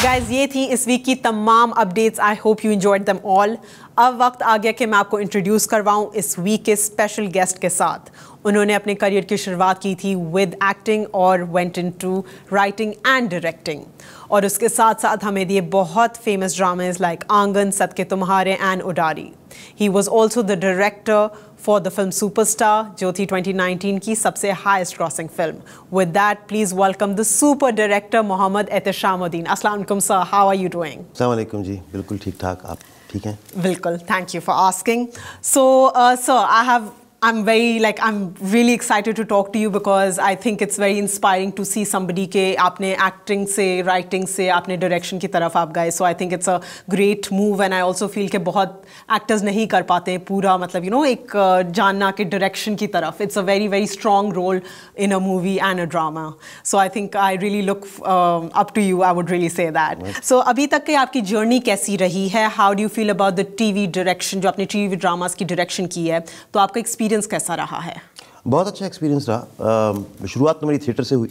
Guys ये थी इस वीक की तमाम updates. I hope you enjoyed them all. अब वक्त आ गया कि मैं आपको इंट्रोड्यूस करवाऊं इस वीक के स्पेशल गेस्ट के साथ. उन्होंने अपने करियर की शुरुआत की थी विद एक्टिंग और went into writing and directing, और उसके साथ साथ हमें दिए बहुत famous ड्रामेज like Aangan, Sadqay Tumhare and Udaari. He was also the director for the film Superstar, जो थी 2019 की सबसे highest crossing film. With that please welcome the super director Mohammad Ehteshamuddin. अस्सलाम वालेकुम sir, how are you doing? अस्सलाम वालेकुम जी, बिल्कुल ठीक ठाक. आप ठीक हैं? बिल्कुल, thank you for asking. So sir, I'm really excited to talk to you because I think it's very inspiring to see somebody के आपने acting से, writing से, आपने direction की तरफ आप गए. So I think it's a great move and I also feel कि बहुत actors नहीं कर पाते हैं पूरा, मतलब एक जानना कि direction की तरफ. It's a very very strong role in a movie and a drama. So I think I really look up to you. I would really say that. So अभी तक की आपकी journey कैसी रही है? How do you feel about the TV direction, जो आपने TV dramas की direction की है, तो आपका experience कैसा रहा है? बहुत अच्छा एक्सपीरियंस रहा. शुरुआत तो मेरी थिएटर से हुई.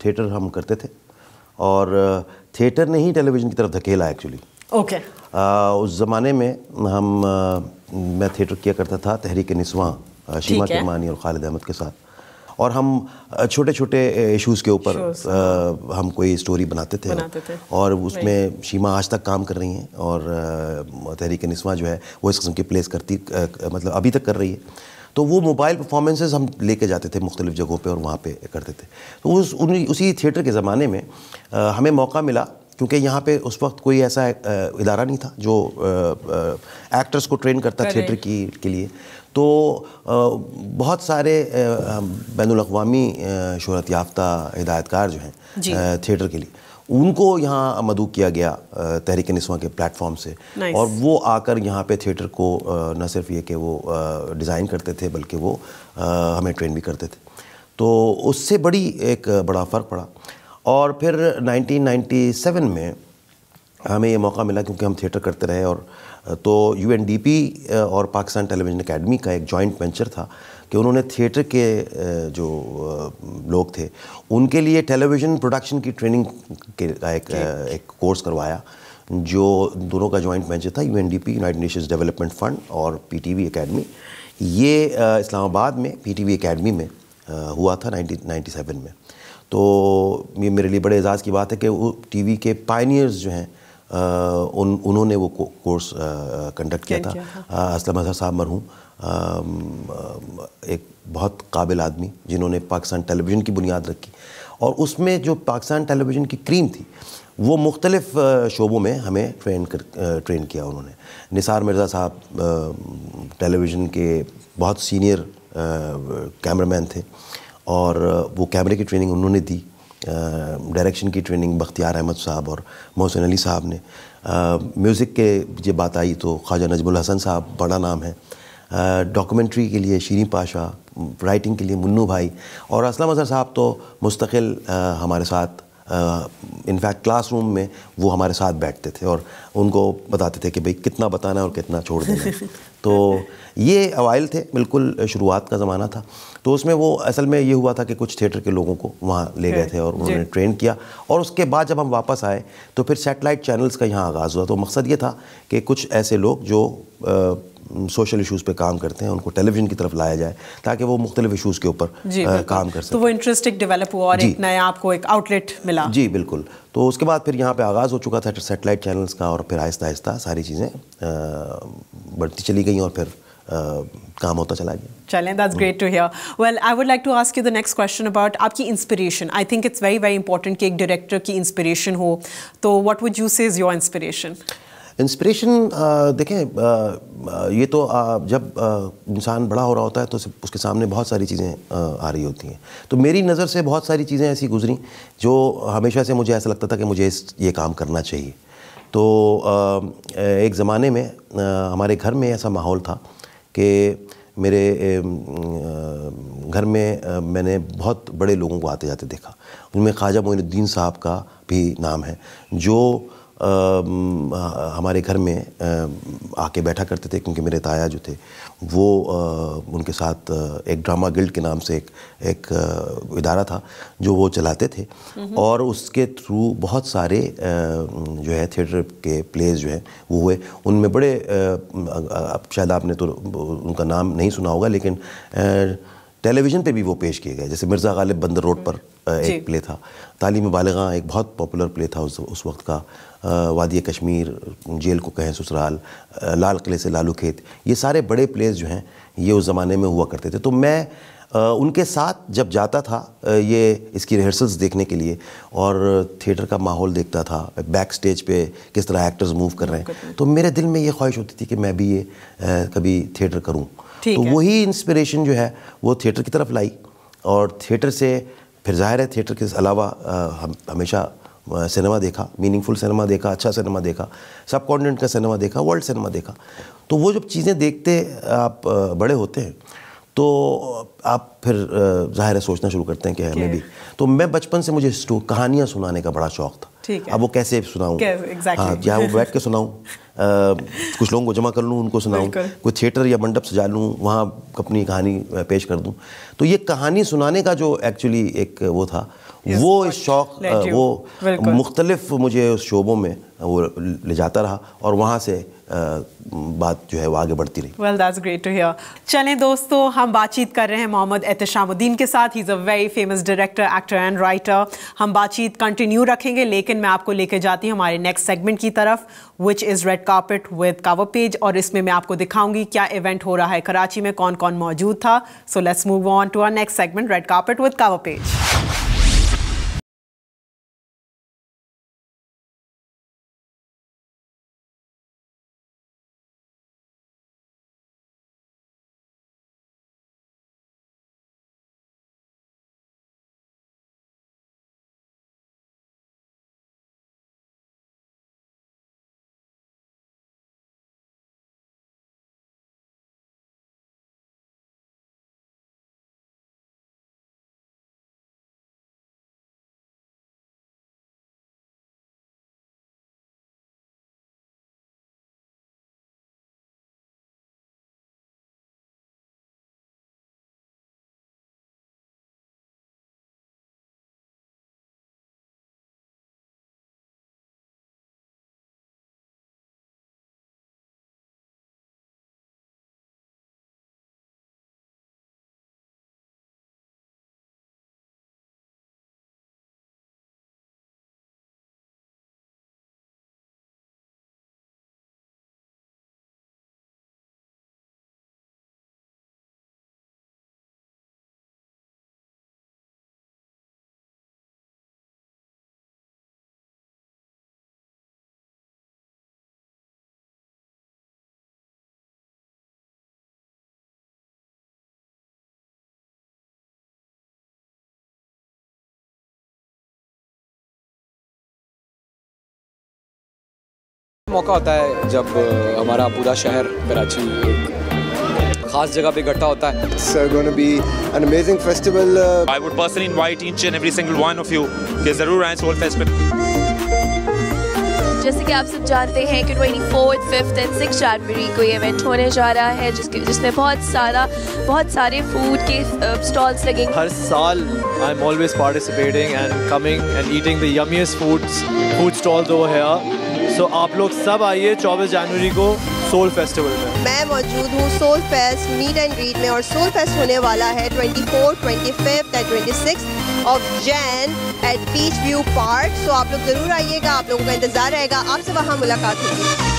थिएटर हम करते थे और थिएटर ने ही टेलीविज़न की तरफ धकेला एक्चुअली. ओके. उस ज़माने में मैं थिएटर किया करता था तहरीक निस्वां, शीमा किरमानी और खालिद अहमद के साथ, और हम छोटे छोटे इश्यूज़ के ऊपर हम कोई स्टोरी बनाते थे. और उसमें शीमा आज तक काम कर रही हैं और तहरीक निस्वां जो है वो इस किस्म की प्लेस करती, मतलब अभी तक कर रही है. तो वो मोबाइल परफॉर्मेंसेस हम लेके जाते थे मुख्तलिफ जगहों पे और वहाँ पे करते थे. तो उसी थिएटर के ज़माने में हमें मौका मिला, क्योंकि यहाँ पे उस वक्त कोई ऐसा इदारा नहीं था जो एक्टर्स को ट्रेन करता थिएटर के लिए. तो बहुत सारे बैनुल अक़वामी शोहरत याफ्ता हिदायतकार जो हैं थिएटर के लिए, उनको यहाँ मदऊ किया गया तहरीक निस्वां के प्लेटफॉर्म से. और वो आकर यहाँ पे थिएटर को न सिर्फ ये कि वो डिज़ाइन करते थे बल्कि वो हमें ट्रेन भी करते थे. तो उससे एक बड़ा फ़र्क पड़ा. और फिर 1997 में हमें ये मौका मिला, क्योंकि हम थिएटर करते रहे, और तो UNDP और पाकिस्तान टेलीविज़न एकेडमी का एक जॉइंट वेंचर था कि उन्होंने थिएटर के जो लोग थे उनके लिए टेलीविज़न प्रोडक्शन की ट्रेनिंग का एक कोर्स करवाया, जो दोनों का जॉइंट वेंचर था. UNDP, United Nations development fund, और PTV एकेडमी. ये इस्लामाबाद में PTV एकेडमी में हुआ था 1997 में. तो ये मेरे लिए बड़े एजाज़ की बात है कि TV के पायनियर्स जो हैं उन्होंने वो कोर्स कंडक्ट किया था. असलम अज़हर साहब मरहूम, एक बहुत काबिल आदमी जिन्होंने पाकिस्तान टेलीविज़न की बुनियाद रखी. और उसमें जो पाकिस्तान टेलीविज़न की क्रीम थी वो मुख्तलिफ शोबों में हमें ट्रेन किया उन्होंने. निसार मिर्ज़ा साहब टेलीविज़न के बहुत सीनियर कैमरामैन थे और वो कैमरे की ट्रेनिंग उन्होंने दी. डायरेक्शन की ट्रेनिंग बख्तियार अहमद साहब और मोहसिन अली साहब ने. म्यूज़िक के जब बात आई तो ख्वाजा नजमुल हसन साहब बड़ा नाम है. डॉक्यूमेंट्री के लिए शीरीं पाशा, राइटिंग के लिए मुन्नू भाई, और असलम अज़हर साहब तो मुस्तकिल हमारे साथ, इनफैक्ट क्लासरूम में वो हमारे साथ बैठते थे और उनको बताते थे कि भाई कितना बताना है और कितना छोड़ देना है. तो ये अवाइल थे, बिल्कुल शुरुआत का ज़माना था. तो उसमें वो असल में ये हुआ था कि कुछ थिएटर के लोगों को वहाँ ले गए थे और उन्होंने ट्रेन किया. और उसके बाद जब हम वापस आए तो फिर सैटेलाइट चैनल्स का यहाँ आगाज़ हुआ. तो मकसद ये था कि कुछ ऐसे लोग जो सोशल इश्यूज़ पे काम करते हैं उनको टेलीविज़न की तरफ लाया जाए ताकि वो मुख्तलिफ इश्यूज़ के ऊपर काम कर सकें. तो वो इंटरेस्ट डेवलप हुआ और एक नया आपको एक आउटलेट मिला. जी बिल्कुल. तो उसके बाद फिर यहाँ पे आगाज़ हो चुका था सैटेलाइट चैनल्स का, और फिर आहिस्ता आहिस्ता सारी चीज़ें बढ़ती चली गई और फिर काम होता चला गया. चलें, that's great to hear. Well, I would like to ask you the next question about आपकी inspiration. I think it's very very important कि एक डायरेक्टर की इंस्पिरेशन हो. तो what would you say is your inspiration? Inspiration देखें, ये तो जब इंसान बड़ा हो रहा होता है तो उसके सामने बहुत सारी चीज़ें आ रही होती हैं. तो मेरी नज़र से बहुत सारी चीज़ें ऐसी गुजरी जो हमेशा से मुझे ऐसा लगता था कि मुझे ये काम करना चाहिए. तो एक ज़माने में हमारे घर में ऐसा माहौल था कि मेरे घर में मैंने बहुत बड़े लोगों को आते जाते देखा. उनमें ख्वाजा मोइनुद्दीन साहब का भी नाम है, जो ہمارے گھر میں آ کے بیٹھا کرتے تھے, کیونکہ میرے تایا جو تھے وہ ان کے ساتھ ایک ڈرامہ گلڈ کے نام سے ایک ادارہ تھا جو وہ چلاتے تھے, اور اس کے تھرو بہت سارے جو ہے تھیٹر کے پلیز جو ہیں وہ ہوئے. ان میں بڑے, شاید آپ نے تو ان کا نام نہیں سنا ہوگا, لیکن ٹیلی ویژن پہ بھی وہ پیش کیے گئے. جیسے مرزا غالب بندر روڈ پر ایک پلے تھا, تعلیم بالغاں ایک بہت پاپولر پلے تھا اس وقت کا, وادی کشمیر, جیل کو کہیں سسرال, لال قلعے سے لالو کھیت, یہ سارے بڑے پلیز جو ہیں یہ اس زمانے میں ہوا کرتے تھے. تو میں ان کے ساتھ جب جاتا تھا یہ اس کی ریہرسلز دیکھنے کے لیے, اور تھیٹر کا ماحول دیکھتا تھا, بیک سٹیج پہ کس طرح ایکٹرز موو کر رہے ہیں, تو میرے دل میں یہ خواہش ہوتی تھی کہ میں بھی یہ کبھی تھیٹر کروں. تو وہی انسپریشن جو ہے وہ تھیٹر کی طرف لائی, اور تھیٹر سے پھر ظاہر ہے تھیٹر کے علاوہ ہمیشہ سنیما دیکھا, میننگ فل سنیما دیکھا, اچھا سنیما دیکھا, سب کانٹیننٹ کا سنیما دیکھا, ورلڈ سنیما دیکھا. تو وہ جب چیزیں دیکھتے آپ بڑے ہوتے ہیں تو آپ پھر ظاہر ہے سوچنا شروع کرتے ہیں کہ ہمیں بھی. تو میں بچپن سے مجھے کہانیاں سنانے کا بڑا شوق تھا. اب وہ کیسے سناؤں, ہاں, یا وہ بیٹھ کے سناؤں, کچھ لوگوں کو جمع کر لوں, ان کو سناؤں, کوئی تھیٹر یا منڈپ سجا لوں, وہاں اپنی کہانی پیش کر دوں. تو یہ کہانی سنانے کا جو ایکچولی ایک وہ تھا, وہ شوق وہ مختلف مجھے اس شعبوں میں وہ لے جاتا رہا, اور وہاں سے بات جو ہے وہ آگے بڑھتی رہی. Well, that's great to hear. چلیں دوستو, ہم بات چیت کر رہے ہیں محمد احتشام الدین کے ساتھ. He's a very famous director, actor and writer. ہم بات چیت کنٹینیو رکھیں گے, لیکن میں آپ کو لے کے جاتی ہوں ہمارے نیکسٹ سیگمنٹ کی طرف, which is red carpet with cover page, اور اس میں آپ کو دکھاؤں گی کیا ایونٹ ہو رہا ہے کراچی میں, کون کون موجود تھا. So let's move on to our next segment, red carpet with cover page. موقع ہوتا ہے جب ہمارا پورا شہر کراچی ایک خاص جگہ پہ اکٹھا ہوتا ہے. It's going to be an amazing festival. I would personally invite each and every single one of you کہ ضرور آئیں سول فیسٹیول. جیسے کہ آپ سب جانتے ہیں کہ 24th, 5th and 6th جنوری کو یہ ایونٹ ہونے جا رہا ہے جس میں بہت سارے فوڈ کے اسٹالس لگیں گے. ہر سال I am always participating and coming and eating the yummiest food stalls over here. So آپ لوگ سب آئیے 24 جنوری کو سول فیسٹیول میں. میں موجود ہوں soul fest meet and greet میں, اور سول فیسٹ ہونے والا ہے 24, 25 and 26 of Jan at Beach View Park. سو آپ لوگ ضرور آئیے گا, آپ لوگوں کا انتظار رہے گا, آپ سے وہاں ملاقات ہوگی.